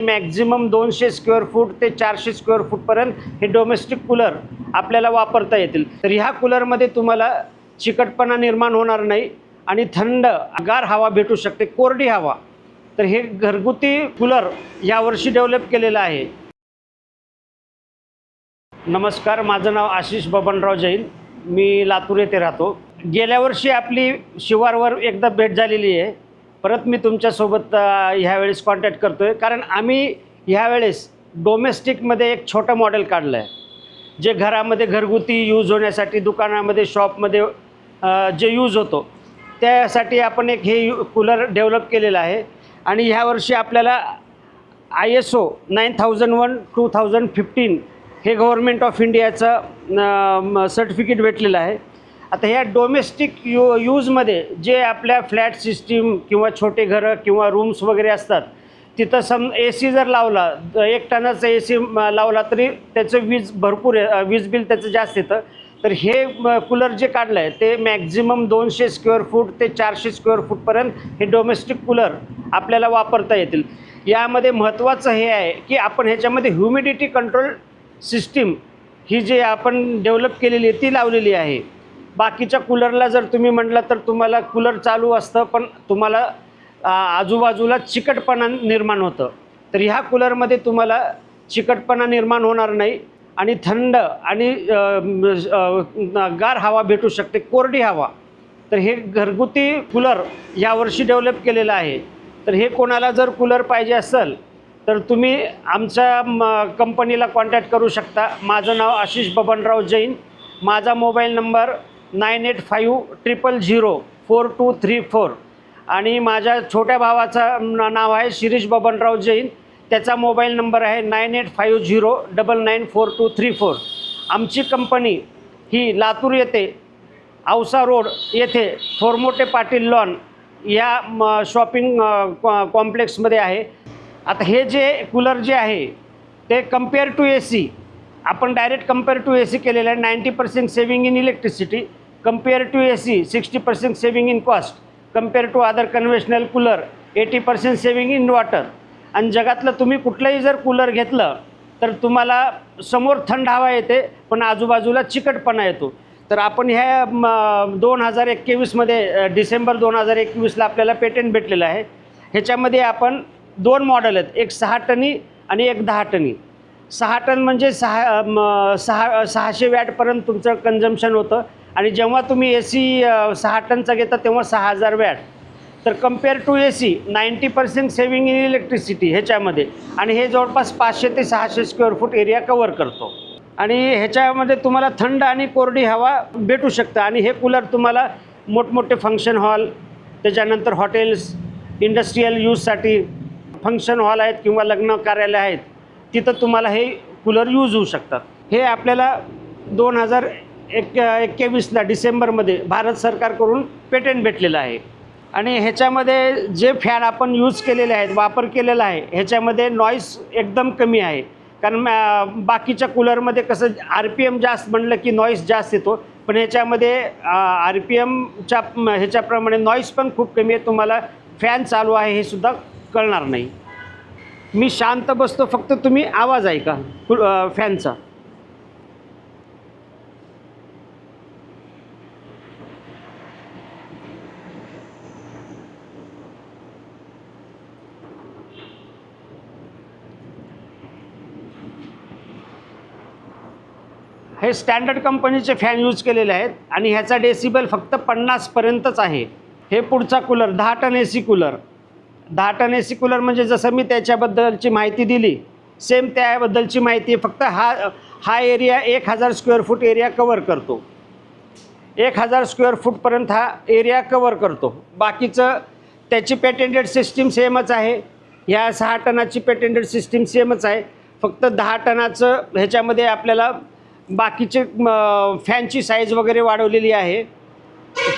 Maximum 200 square foot ते 400 square फूटपर्यंत हे domestic cooler आपल्याला वापरता येतील। तर ह्या कूलरमध्ये तुम्हाला चिकटपणा निर्माण होणार नाही आणि थंड गार हवा भेटू शकते, कोरडी हवा। तर हे घरगुती कूलर यावर्षी डेव्हलप केलेलं आहे। नमस्कार, माझं नाव आशिष बबनराव जैन, मी लातूर येथे राहतो। गेल्या वर्षी आपली शिवारवर एकदा भेट झालेली आहे। परत मी तुमच्यासोबत ह्यावेळेस कॉन्टॅक्ट करतो आहे, कारण आम्ही ह्यावेळेस डोमेस्टिकमध्ये एक छोटं मॉडेल काढलं आहे, जे घरामध्ये घरगुती यूज होण्यासाठी, दुकानामध्ये, शॉपमध्ये जे यूज होतो त्यासाठी आपण एक हे कूलर डेव्हलप केलेलं आहे। आणि ह्यावर्षी आपल्याला ISO 9001:2015 हे गव्हर्नमेंट ऑफ इंडियाचं सर्टिफिकेट भेटलेलं आहे। आता ह्या डोमेस्टिक यूजमध्ये जे आपल्या फ्लॅट सिस्टीम किंवा छोटे घरं किंवा रूम्स वगैरे असतात, तिथं AC जर लावला, 1 टनाचा AC लावला तरी त्याचं वीज बिल त्याचं जास्त येतं। तर हे कूलर जे काढलं आहे ते मॅक्झिमम 200 स्क्वेअर फूट ते 400 स्क्वेअर फूटपर्यंत हे डोमेस्टिक कूलर आपल्याला वापरता येतील। यामध्ये महत्त्वाचं हे आहे की आपण ह्याच्यामध्ये ह्युमिडिटी कंट्रोल सिस्टीम ही जे आपण डेव्हलप केलेली आहे ती लावलेली आहे। बाकीच्या कूलरला जर तुम्ही म्हटलं तर तुम्हाला कूलर चालू असतं पण तुम्हाला आजूबाजूला चिकटपणा निर्माण होतं। तर ह्या कूलरमध्ये तुम्हाला चिकटपणा निर्माण होणार नाही आणि थंड आणि गार हवा भेटू शकते, कोरडी हवा। तर हे घरगुती कूलर यावर्षी डेव्हलप केलेलं आहे। तर हे कोणाला जर कूलर पाहिजे असेल तर तुम्ही आमच्या कंपनीला कॉन्टॅक्ट करू शकता। माझं नाव आशिष बबनराव जैन, माझा मोबाईल नंबर 9850004234 आणि माझ्या छोट्या भावाचं नाव आहे शिरीष बबनराव जैन, त्याचा मोबाईल नंबर आहे 9850994234। आमची कंपनी ही लातूर येथे औसा रोड येथे थोरमोठे पाटील लॉन या शॉपिंग कॉम्प्लेक्समध्ये आहे। आता हे जे कूलर जे आहे ते कंपेअर टू AC, आपण डायरेक्ट कंपेअर टू AC केलेलं आहे। 90% saving in electricity, compare to AC 60% saving in cost, compare to other conventional cooler 80% saving in water. आणि जगातलं तुम्ही कुठलंही जर कूलर घेतलं तर तुम्हाला समोर थंड हवा येते पण आजूबाजूला चिकटपणा येतो। तर आपण ह्या 2021मध्ये डिसेंबर 2021ला आपल्याला पेटंट भेटलेलं आहे। ह्याच्यामध्ये आपण 2 मॉडेल आहेत, एक 6 टनी आणि एक 10 टनी। 6 टन म्हणजे 600 वॅटपर्यंत तुमचं कन्झम्पशन होतं आणि जेव्हा तुम्ही AC 6 टनचा घेता तेव्हा 6000 वॅट। तर compare to AC 90% saving in electricity ह्याच्यामध्ये, आणि हे जवळपास 500 ते 600 स्क्वेअर फूट एरिया कवर करतो आणि ह्याच्यामध्ये तुम्हाला थंड आणि कोरडी हवा भेटू शकतं। आणि हे कूलर तुम्हाला मोठमोठे फंक्शन हॉल, त्याच्यानंतर हॉटेल्स, इंडस्ट्रीयल यूजसाठी फंक्शन हॉल आहेत किंवा लग्न कार्यालय आहेत, तिथं तुम्हाला हे कूलर यूज होऊ शकतात। हे आपल्याला 2021ला डिसेंबरमध्ये भारत सरकारकडून पेटंट भेटलेलं आहे। आणि ह्याच्यामध्ये जे फॅन आपण यूज केलेले आहेत, वापर केलेला आहे, ह्याच्यामध्ये नॉईस एकदम कमी आहे। कारण बाकीच्या कूलरमध्ये कसं RPM जास्त म्हणलं की नॉईस जास्त येतो, पण ह्याच्यामध्ये RPMच्या ह्याच्याप्रमाणे नॉईस पण खूप कमी आहे। तुम्हाला फॅन चालू आहे हे सुद्धा कळणार नाही। मी शांत बसतो, फक्त तुम्ही आवाज ऐका फॅनचा। हे स्टँडर्ड कंपनीचे फॅन यूज केलेले आहेत आणि ह्याचा डेसिबल फक्त 50 पर्यंतच आहे। हे पुढचा cooler 10 ton AC cooler, 10 ton AC cooler म्हणजे जसं मी त्याच्याबद्दलची माहिती दिली सेम त्याबद्दलची माहिती, फक्त हा area 1000 square foot area cover करतो। 1000 स्क्वेअर फूटपर्यंत हा एरिया कवर करतो। बाकीचं त्याची पेटेंटेड सिस्टीम सेमच आहे, ह्या 6 टनाची पेटेंटेड सिस्टीम सेमच आहे। फक्त 10 टनाचं ह्याच्यामध्ये आपल्याला बाकीचे फॅनची साईज वगैरे वाढवलेली आहे।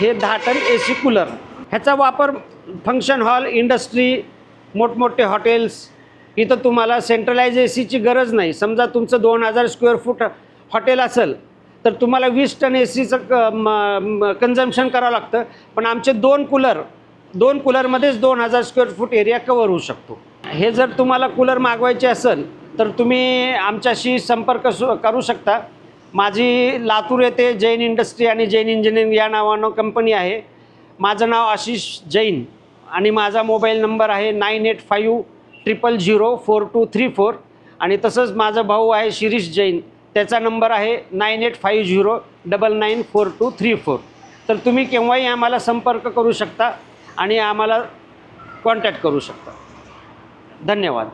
हे 10 टन AC कूलर, ह्याचा वापर फंक्शन हॉल, इंडस्ट्री, मोठमोठे हॉटेल्स, इथं तुम्हाला सेंट्रलाइज ACची गरज नाही। समजा तुमचं 2000 स्क्वेअर फूट हॉटेल असेल तर तुम्हाला 20 टन ACचं कन्झम्पशन करावं लागतं, पण आमचे 2 कूलरमध्येच 2000 स्क्वेअर फूट एरिया कवर होऊ शकतो। हे जर तुम्हाला कूलर मागवायचे असेल तर तुम्ही आमच्याशी संपर्क करू शकता. माझी लातूर येथे जैन इंडस्ट्री आणि जैन इंजिनिअरिंग या नावानं कंपनी आहे. माझं नाव आशिष जैन आणि माझा मोबाईल नंबर आहे 9850004234 आणि तसंच माझा भाऊ आहे शिरीष जैन, त्याचा नंबर आहे 9850994234. तर तुम्ही केव्हाही आम्हाला संपर्क करू शकता आणि आम्हाला कॉन्टॅक्ट करू शकता. धन्यवाद.